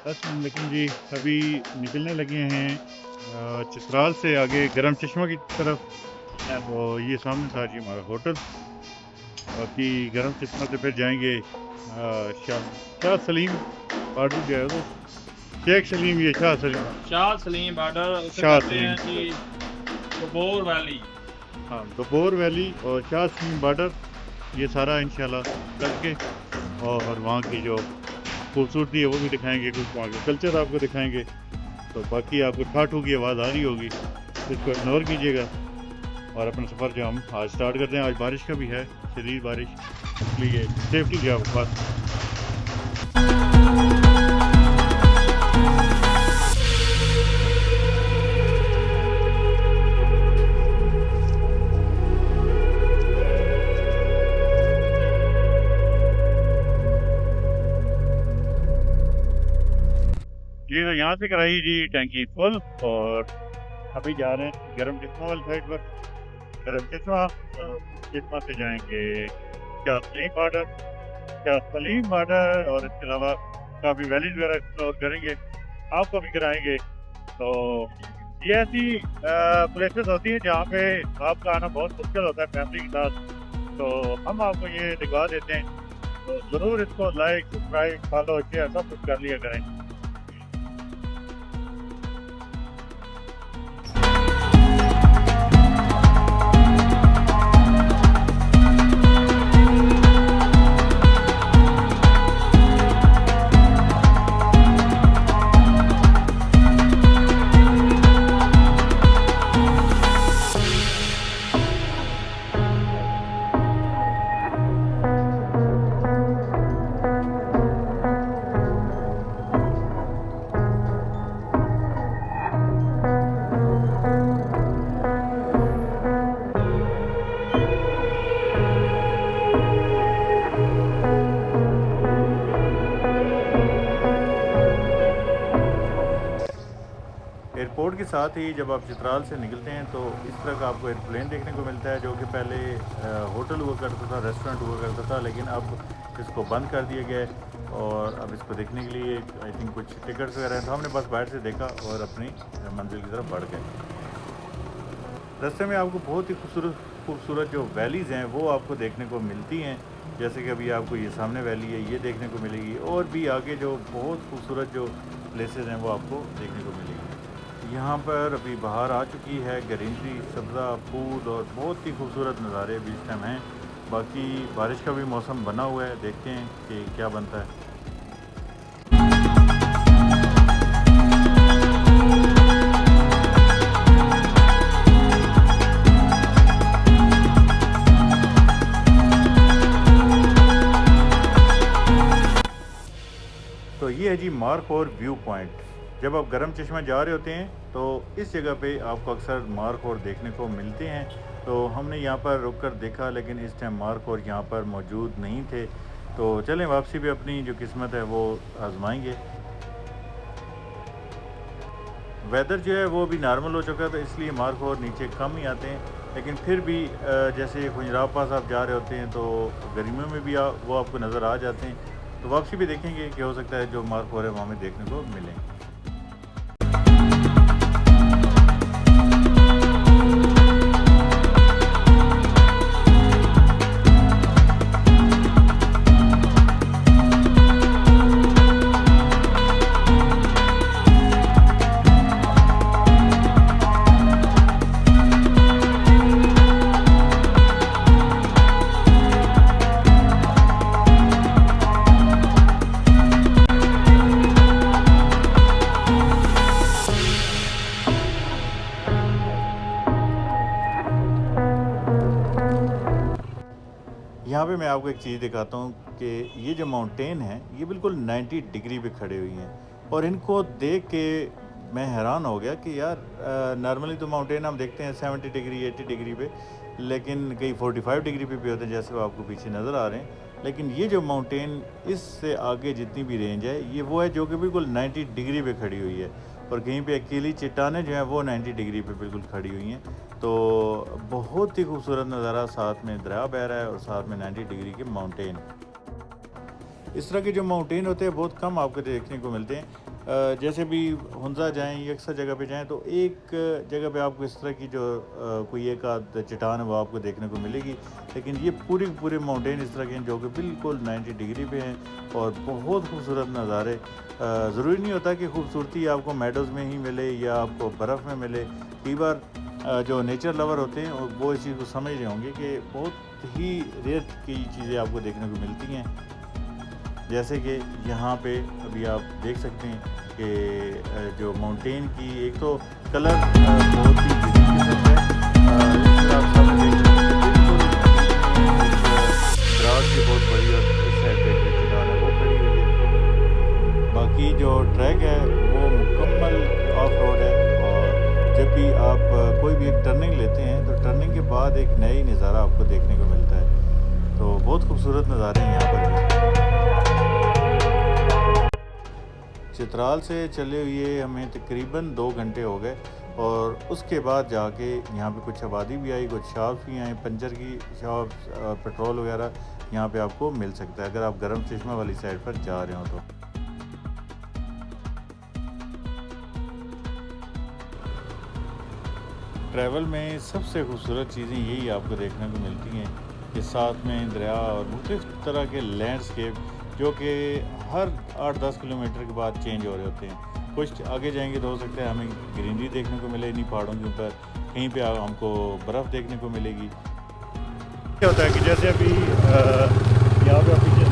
लेकिन जी अभी निकलने लगे हैं चित्राल से आगे गरम चश्मा की तरफ। तो ये सामने था जी हमारा होटल। बाकी गरम चश्मा से फिर जाएंगे शाह सलीम बॉर्डर जो है तो शेख सलीम, ये शाह सलीम, शाह सलीम बॉर्डर उसे शाह कहते हैं सलीम, जी गबोर वैली। हाँ गबोर वैली और शाह सलीम बॉर्डर, ये सारा इंशाल्लाह करके और वहाँ की जो खूबसूरती है वो भी दिखाएंगे, कुछ वहाँ का कल्चर आपको दिखाएंगे। तो बाकी आपको ठाठू की आवाज़ आ रही होगी, इसको इग्नोर कीजिएगा और अपना सफ़र जो हम आज स्टार्ट करते हैं। आज बारिश का भी है, शदीद बारिश, इसलिए सेफ्टी जो है आपके पास। जी तो यहाँ से कराई जी टैंकी फुल और अभी जा रहे हैं गरम चश्मा वाली साइड पर। गरम चश्मा चश्मा से जाएंगे शाह सलीम बॉर्डर, शाह सलीम बॉर्डर और इसके अलावा काफ़ी वैलीज वगैरह एक्सप्लोर करेंगे, आपको भी कराएंगे। तो ये ऐसी प्लेसेस होती हैं जहाँ पे आपका आना बहुत मुश्किल होता है फैमिली के साथ, तो हम आपको ये दिखा देते हैं। तो ज़रूर इसको लाइक सब्सक्राइब फॉलो शेयर सब कुछ कर लिया करें। एयरपोर्ट के साथ ही जब आप चित्राल से निकलते हैं तो इस तरह का आपको एयरप्लेन देखने को मिलता है, जो कि पहले होटल हुआ करता था, रेस्टोरेंट हुआ करता था, लेकिन अब इसको बंद कर दिया गया है। और अब इसको देखने के लिए आई थिंक कुछ टिकट्स वगैरह हैं, तो हमने बस बाहर से देखा और अपनी मंजिल की तरफ बढ़ गए। रास्ते में आपको बहुत ही खूबसूरत जो वैलीज़ हैं वो आपको देखने को मिलती हैं, जैसे कि अभी आपको ये सामने वैली है ये देखने को मिलेगी, और भी आगे जो बहुत खूबसूरत जो प्लेसेस हैं वो आपको देखने को मिलेगी। यहाँ पर अभी बाहर आ चुकी है, ग्रीनरी, सब्ज़ा, फूल और बहुत ही खूबसूरत नज़ारे भी इस टाइम हैं। बाकी बारिश का भी मौसम बना हुआ है, देखते हैं कि क्या बनता है। तो ये है जी मारखोर व्यू पॉइंट। जब आप गरम चश्मा जा रहे होते हैं तो इस जगह पे आपको अक्सर मारखोर देखने को मिलते हैं। तो हमने यहाँ पर रुक कर देखा, लेकिन इस टाइम मारखोर यहाँ पर मौजूद नहीं थे। तो चलें वापसी भी अपनी जो किस्मत है वो आजमाएंगे। वेदर जो है वो भी नॉर्मल हो चुका है, तो इसलिए मारखोर नीचे कम ही आते हैं, लेकिन फिर भी जैसे खुजराव पास आप जा रहे होते हैं तो गर्मियों में भी वो आपको नज़र आ जाते हैं। तो वापसी भी देखेंगे कि हो सकता है जो मारखोर है वहाँ में देखने को मिले। यहाँ पे मैं आपको एक चीज़ दिखाता हूँ कि ये जो माउंटेन है ये बिल्कुल 90 डिग्री पे खड़े हुई हैं, और इनको देख के मैं हैरान हो गया कि यार नॉर्मली तो माउंटेन हम देखते हैं 70 डिग्री 80 डिग्री पे, लेकिन कई 45 डिग्री पे भी होते हैं, जैसे वो आपको पीछे नज़र आ रहे हैं। लेकिन ये जो माउंटेन इससे आगे जितनी भी रेंज है ये वो है जो कि बिल्कुल 90 डिग्री पे खड़ी हुई है, और कहीं पे अकेली चट्टानें जो हैं वो 90 डिग्री पे बिल्कुल खड़ी हुई हैं। तो बहुत ही खूबसूरत नज़ारा, साथ में दरिया बह रहा है और साथ में 90 डिग्री के माउंटेन। इस तरह के जो माउंटेन होते हैं बहुत कम आपको देखने को मिलते हैं, जैसे भी हुंजा जाएं या अक्सर जगह पे जाएं तो एक जगह पे आपको इस तरह की जो कोई एक आध चट्टान है वो आपको देखने को मिलेगी, लेकिन ये पूरे पूरे माउंटेन इस तरह के हैं जो कि बिल्कुल 90 डिग्री पे हैं और बहुत खूबसूरत नज़ारे। ज़रूरी नहीं होता कि खूबसूरती आपको मेडोज़ में ही मिले या आपको बर्फ़ में मिले। कई बार जो नेचर लवर होते हैं वो इस चीज़ को समझ रहे होंगे कि बहुत ही रेयर की चीज़ें आपको देखने को मिलती हैं। जैसे कि यहाँ पे अभी आप देख सकते हैं कि जो माउंटेन की एक तो कलर बहुत ही यूनिक किस्म है। इसमें आप सामने देख सकते हैं बिल्कुल ग्रास की बहुत बड़ी और इस साइड पे एक चट्टान है वो खड़ी हुई है। बाकी जो ट्रैक है वो मुकम्मल ऑफ रोड है और जब भी आप कोई भी एक टर्निंग लेते हैं तो टर्निंग के बाद एक नई नज़ारा आपको देखने को मिलता है। तो बहुत खूबसूरत नज़ारे हैं यहाँ पर भी। चित्राल से चले हुए हमें तकरीबन 2 घंटे हो गए और उसके बाद जाके यहाँ पे कुछ आबादी भी आई, कुछ शॉप्स भी आई, पंचर की शॉप्स, पेट्रोल वगैरह यहाँ पे आपको मिल सकता है अगर आप गरम चश्मा वाली साइड पर जा रहे हो तो। ट्रैवल में सबसे खूबसूरत चीज़ें यही आपको देखने को मिलती हैं कि साथ में दरिया और मुख्तलिफ़ तरह के लैंडस्केप जो कि हर 8-10 किलोमीटर के बाद चेंज हो रहे होते हैं। कुछ आगे जाएंगे तो हो सकता है हमें ग्रीनरी देखने को मिले इन्हीं पहाड़ों के ऊपर, कहीं पे हमको बर्फ़ देखने को मिलेगी। क्या होता है कि जैसे अभी यहाँ पे पीछे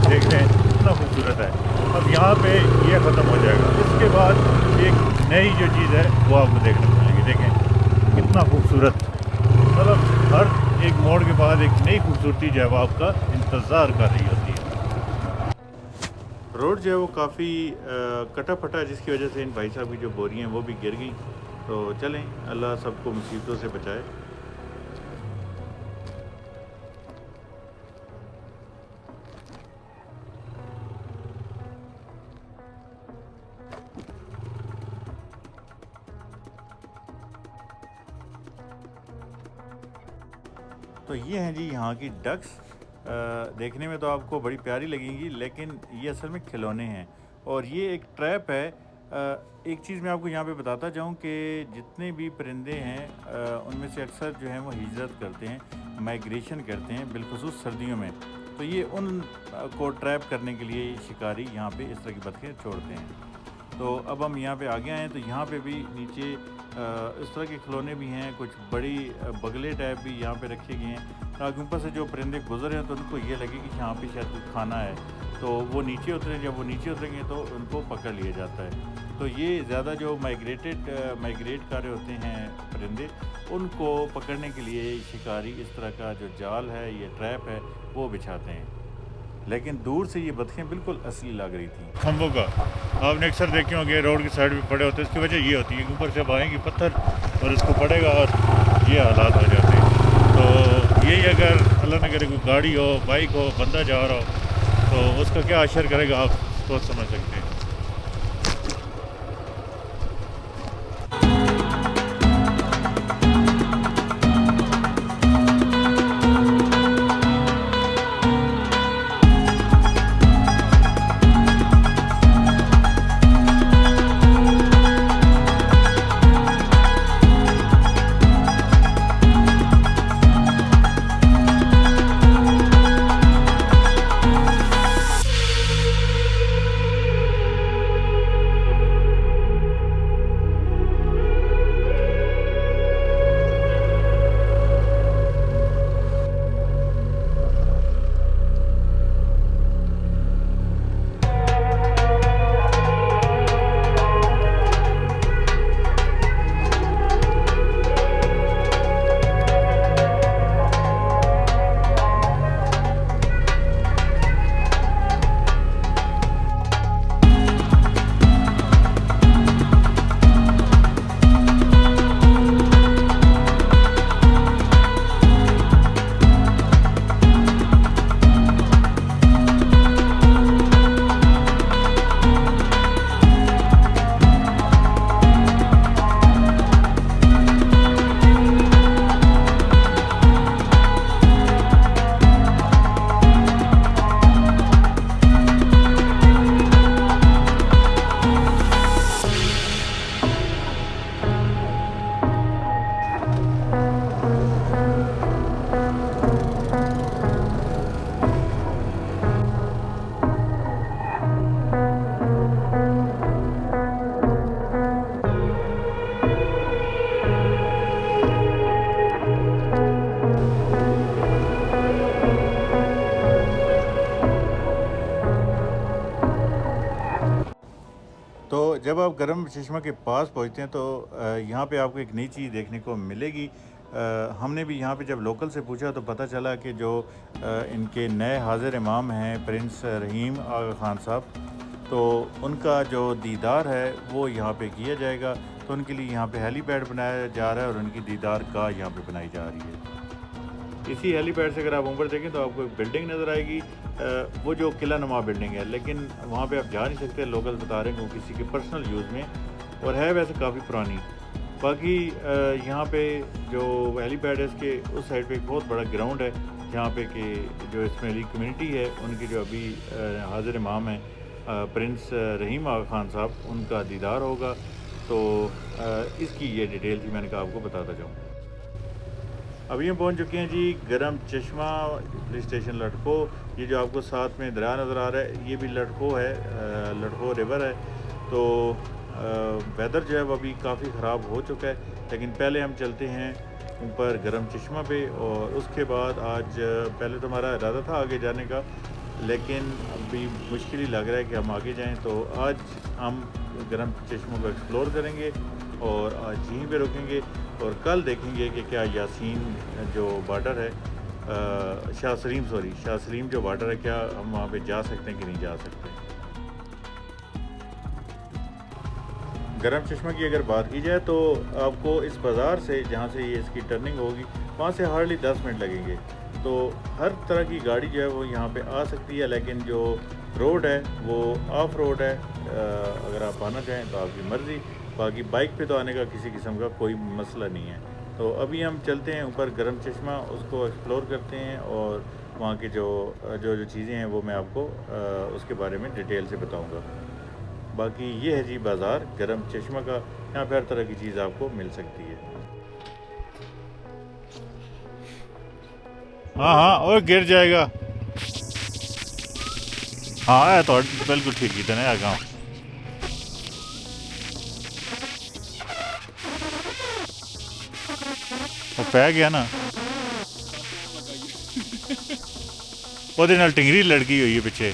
देख रहे हैं कितना खूबसूरत है, अब यहाँ पे ये ख़त्म हो जाएगा, इसके बाद एक नई जो चीज़ है वो आपको देखने को मिलेगी। देखें कितना खूबसूरत, मतलब हर एक मोड़ के बाद एक नई खूबसूरती जो है वो आपका इंतज़ार कर रही होती है। रोड जो है वो काफ़ी कटा फटा है जिसकी वजह से इन भाई साहब की जो बोरियां हैं वो भी गिर गई। तो चलें, अल्लाह सबको मुसीबतों से बचाए। तो ये हैं जी यहाँ की डक्स। देखने में तो आपको बड़ी प्यारी लगेंगी लेकिन ये असल में खिलौने हैं और ये एक ट्रैप है। एक चीज़ मैं आपको यहाँ पे बताता जाऊँ कि जितने भी परिंदे हैं उनमें से अक्सर जो हैं वो हिजरत करते हैं, माइग्रेशन करते हैं, बिलखुसूस सर्दियों में। तो ये उन को ट्रैप करने के लिए शिकारी यहाँ पे इस तरह की बतखें छोड़ते हैं। तो अब हम यहाँ पे आगे आए हैं तो यहाँ पे भी नीचे इस तरह के खिलौने भी हैं, कुछ बड़ी बगले टाइप भी यहाँ पे रखे गए हैं ताकि ऊपर से जो परिंदे गुजरे हैं तो उनको ये लगे कि यहाँ पे शायद कुछ खाना है, तो वो नीचे उतरे। जब वो नीचे उतरेंगे तो उनको पकड़ लिया जाता है। तो ये ज़्यादा जो माइग्रेट कर रहे होते हैं परिंदे, उनको पकड़ने के लिए शिकारी इस तरह का जो जाल है, ये ट्रैप है, वो बिछाते हैं। लेकिन दूर से ये बतखें बिल्कुल असली लग रही थी। खंभों का आपने अक्सर देखे होंगे रोड की साइड में पड़े होते हैं, इसकी वजह ये होती है कि ऊपर से आएंगे पत्थर और इसको पड़ेगा और ये हालात हो जाते हैं। तो यही अगर अल्लाह न करे कोई गाड़ी हो, बाइक हो, बंदा जा रहा हो तो उसका क्या असर करेगा आप सोच समझ सकते हैं। तो जब आप गरम चश्मा के पास पहुंचते हैं तो यहाँ पे आपको एक नई चीज़ देखने को मिलेगी। हमने भी यहाँ पे जब लोकल से पूछा तो पता चला कि जो इनके नए हाज़िर इमाम हैं प्रिंस रहीम आगा ख़ान साहब, तो उनका जो दीदार है वो यहाँ पे किया जाएगा। तो उनके लिए यहाँ पे हेलीपैड बनाया जा रहा है और उनकी दीदार का यहाँ पे बनाई जा रही है। इसी हेलीपैड से अगर आप ऊपर देखें तो आपको एक बिल्डिंग नज़र आएगी, वो जो किला नुमा बिल्डिंग है, लेकिन वहाँ पे आप जा नहीं सकते। लोकल बता रहे हैं कि वो किसी के पर्सनल यूज़ में और है वैसे काफ़ी पुरानी। बाकी यहाँ पे जो हेलीपैड है इसके उस साइड पे एक बहुत बड़ा ग्राउंड है जहाँ पे कि जो इसमाइली कम्युनिटी है उनकी जो अभी हाज़िर इमाम है प्रिंस रहीम आगा ख़ान साहब, उनका दीदार होगा। तो इसकी ये डिटेल थी, मैंने कहा आपको बताता जाऊँ। अभी हम पहुंच चुके हैं जी गरम चश्मा पुलिस स्टेशन लटको। ये जो आपको साथ में दरिया नज़र आ रहा है ये भी लटको है, लटको रिवर है। तो वेदर जो है वो अभी काफ़ी ख़राब हो चुका है, लेकिन पहले हम चलते हैं ऊपर गरम चश्मा पे और उसके बाद आज पहले तो हमारा इरादा था आगे जाने का, लेकिन अभी मुश्किल ही लग रहा है कि हम आगे जाएं। तो आज हम गरम चश्मों को एक्सप्लोर करेंगे और आज यहीं पे रुकेंगे और कल देखेंगे कि क्या यासीन जो बॉर्डर है शाह सलीम जो बॉर्डर है, क्या हम वहाँ पे जा सकते हैं कि नहीं जा सकते। गरम चश्मा की अगर बात की जाए तो आपको इस बाज़ार से जहाँ से ये इसकी टर्निंग होगी वहाँ से हार्डली 10 मिनट लगेंगे। तो हर तरह की गाड़ी जो है वो यहाँ पे आ सकती है, लेकिन जो रोड है वो ऑफ रोड है। अगर आप आना चाहें तो आपकी मर्ज़ी, बाकी बाइक पे तो आने का किसी किस्म का कोई मसला नहीं है। तो अभी हम चलते हैं ऊपर गरम चश्मा, उसको एक्सप्लोर करते हैं और वहाँ की जो चीज़ें हैं वो मैं आपको उसके बारे में डिटेल से बताऊँगा। बाकी ये है जी बाज़ार गरम चश्मा का, यहाँ पर हर तरह की चीज़ आपको मिल सकती है। हाँ और गिर जाएगा। हाँ तो बिल्कुल ठीक ही था गाँव वो पै गया ना, ਉਹਦੇ ਨਾਲ टिंगरी लड़की हुई है पिछे,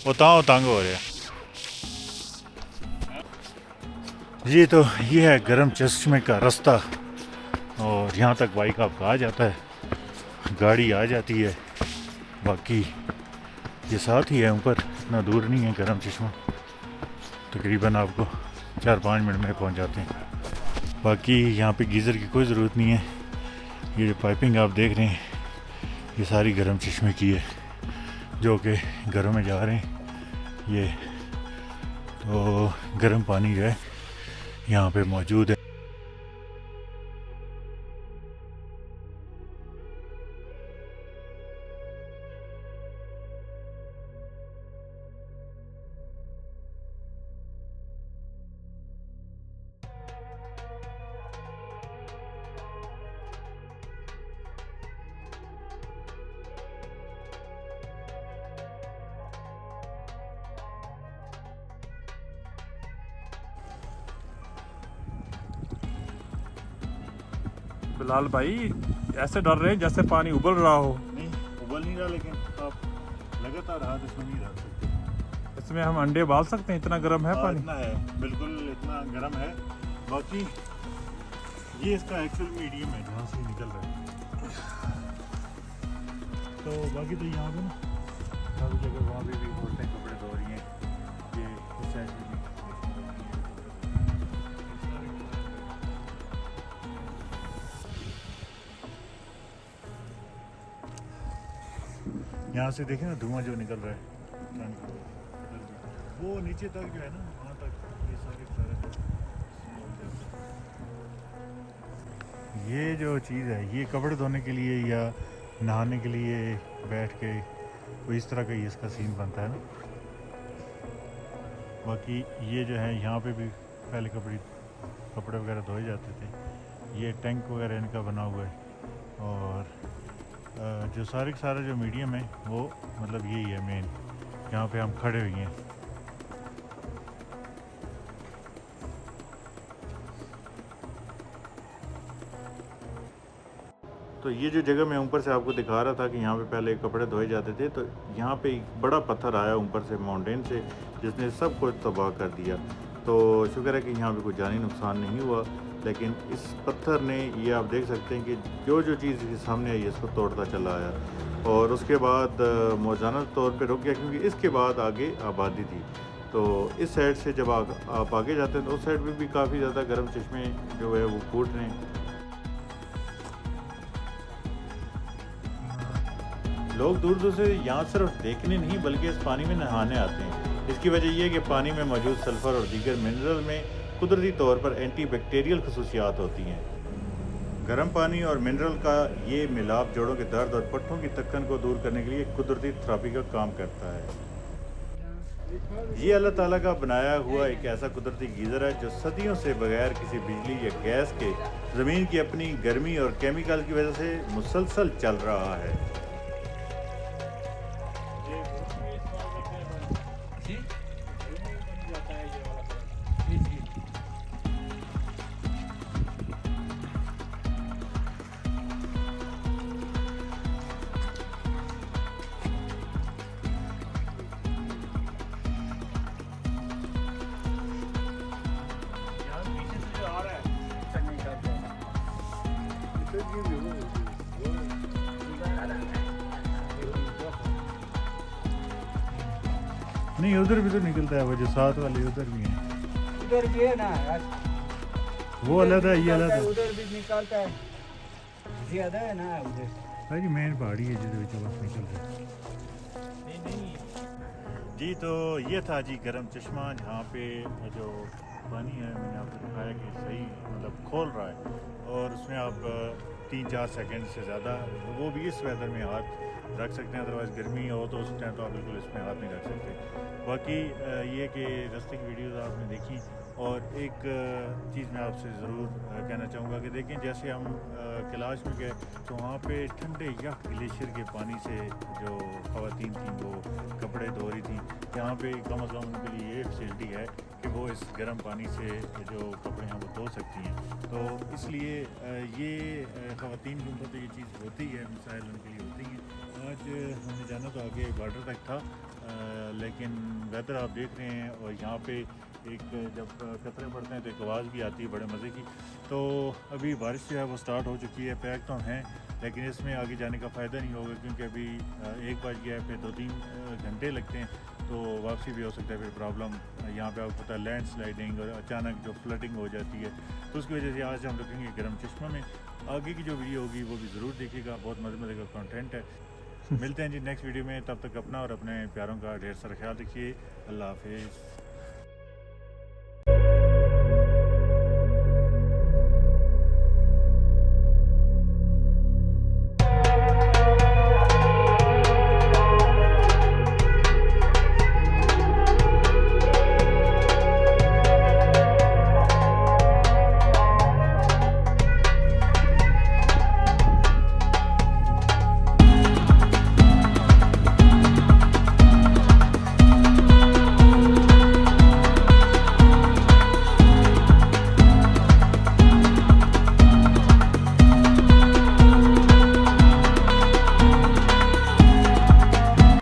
वो तंग हो रहा है जी। तो ये है गरम चश्मे का रास्ता और यहाँ तक बाइक आपका आ जाता है, गाड़ी आ जाती है। बाकी ये साथ ही है, ऊपर इतना दूर नहीं है गरम चश्मा, तकरीबन आपको 4-5 मिनट में पहुँच जाते हैं। बाकी यहाँ पे गीज़र की कोई ज़रूरत नहीं है। ये जो पाइपिंग आप देख रहे हैं ये सारी गरम चश्मे की है जो कि घरों में जा रहे हैं। ये तो गर्म पानी जो है यहाँ पे मौजूद है। बिलाल भाई ऐसे डर रहे हैं जैसे पानी उबल रहा हो। नहीं उबल नहीं रहा, लेकिन आप लगातार हाथ इसमें नहीं रख सकते। इसमें हम अंडे बाल सकते हैं, इतना गर्म है पानी। इतना है, बिल्कुल इतना गर्म है। बाकी ये इसका एक्चुअल मीडियम है जहाँ से निकल रहा है। तो बाकी तो यहाँ पे ना काफ़ी जगह वहाँ पे भी औरतें कपड़े धो रही हैं। ये इस साइड पे भी यहाँ से देखें ना धुआं जो निकल रहा है वो नीचे तक जो है ना वहाँ तक ये सारे ये जो चीज़ है ये कपड़े धोने के लिए या नहाने के लिए बैठ के कोई इस तरह का ये इसका सीन बनता है ना। बाकी ये जो है यहाँ पे भी पहले कपड़े वगैरह धोए जाते थे। ये टैंक वगैरह इनका बना हुआ है और जो सारा जो मीडियम है वो मतलब यही है मेन, यहाँ पे हम खड़े हुए हैं। तो ये जो जगह मैं ऊपर से आपको दिखा रहा था कि यहाँ पे पहले कपड़े धोए जाते थे, तो यहाँ पे एक बड़ा पत्थर आया ऊपर से माउंटेन से, जिसने सब कुछ तबाह कर दिया। तो शुक्र है कि यहाँ पे कोई जानी नुकसान नहीं हुआ, लेकिन इस पत्थर ने, ये आप देख सकते हैं कि जो चीज़ इसके सामने आई इसको तोड़ता चला आया, और उसके बाद मौजाना तौर पे रुक गया, क्योंकि इसके बाद आगे आबादी थी। तो इस साइड से जब आप आगे जाते हैं तो उस साइड पे भी काफ़ी ज़्यादा गर्म चश्मे जो है वो फूट रहे हैं। लोग दूर दूर से यहाँ सिर्फ देखने नहीं बल्कि इस पानी में नहाने आते हैं। इसकी वजह यह है कि पानी में मौजूद सल्फ़र और दीगर मिनरल में कुदरती तौर पर एंटीबैक्टीरियल खसूसियात होती हैं। गर्म पानी और मिनरल का ये मिलाप जोड़ों के दर्द और पट्टों की तक्कन को दूर करने के लिए कुदरती थेरेपी का काम करता है। ये अल्लाह ताला का बनाया हुआ एक ऐसा कुदरती गीज़र है जो सदियों से बगैर किसी बिजली या गैस के ज़मीन की अपनी गर्मी और केमिकल की वजह से मुसलसल चल रहा है। नहीं, उधर भी तो निकलता है, वो जो साथ वाले उधर भी है। उधर भी है ना यार, वो अलग है, ये अलग है। उधर भी निकलता है, ज्यादा है ना उधर। भाई मेन पहाड़ी है जिसके बीच बस निकल रहा है। जी तो ये था जी गर्म चश्मा, जहाँ पे जो पानी है मैंने आपको दिखाया कि सही मतलब खोल रहा है, और उसमें आप 3-4 सेकंड से ज़्यादा, वो भी इस वेदर में हाथ रख सकते हैं, अदरवाइज़ गर्मी हो तो उस टाइम तो आप बिल्कुल इसमें हाथ नहीं रख सकते। बाकी ये कि रास्ते की वीडियोज़ आपने देखी, और एक चीज़ मैं आपसे ज़रूर कहना चाहूँगा कि देखें, जैसे हम कैलाश में गए तो वहाँ पे ठंडे यख ग्लेशियर के पानी से जो ख़वातीन थी वो कपड़े धो रही थी, यहाँ पे कम अज़ कम उनके लिए ये फैसिलिटी है कि वो इस गर्म पानी से जो कपड़े हैं वो धो सकती हैं। तो इसलिए ये ख़वातीन के ऊपर तो ये चीज़ होती है, मिसाइल उनके लिए होती हैं। आज हमने जाना तो आगे बॉर्डर तक था, लेकिन वेदर आप देख रहे हैं, और यहाँ पे एक जब कतरे पड़ते हैं तो एक आवाज़ भी आती है बड़े मज़े की। तो अभी बारिश जो है वो स्टार्ट हो चुकी है, पैक तो हैं, लेकिन इसमें आगे जाने का फ़ायदा नहीं होगा, क्योंकि अभी 1 बज गया है, फिर 2-3 घंटे लगते हैं, तो वापसी भी हो सकता है। फिर प्रॉब्लम यहाँ पे आपको पता है लैंड स्लाइडिंग और अचानक जो फ्लडिंग हो जाती है, तो उसकी वजह से आज हम रुकेंगे गर्म चश्मा में। आगे की जो वीडियो होगी वो भी ज़रूर देखिएगा, बहुत मज़े का कंटेंट है। मिलते हैं जी नेक्स्ट वीडियो में, तब तक अपना और अपने प्यारों का ढेर सारा ख्याल रखिए। अल्लाह हाफिज़।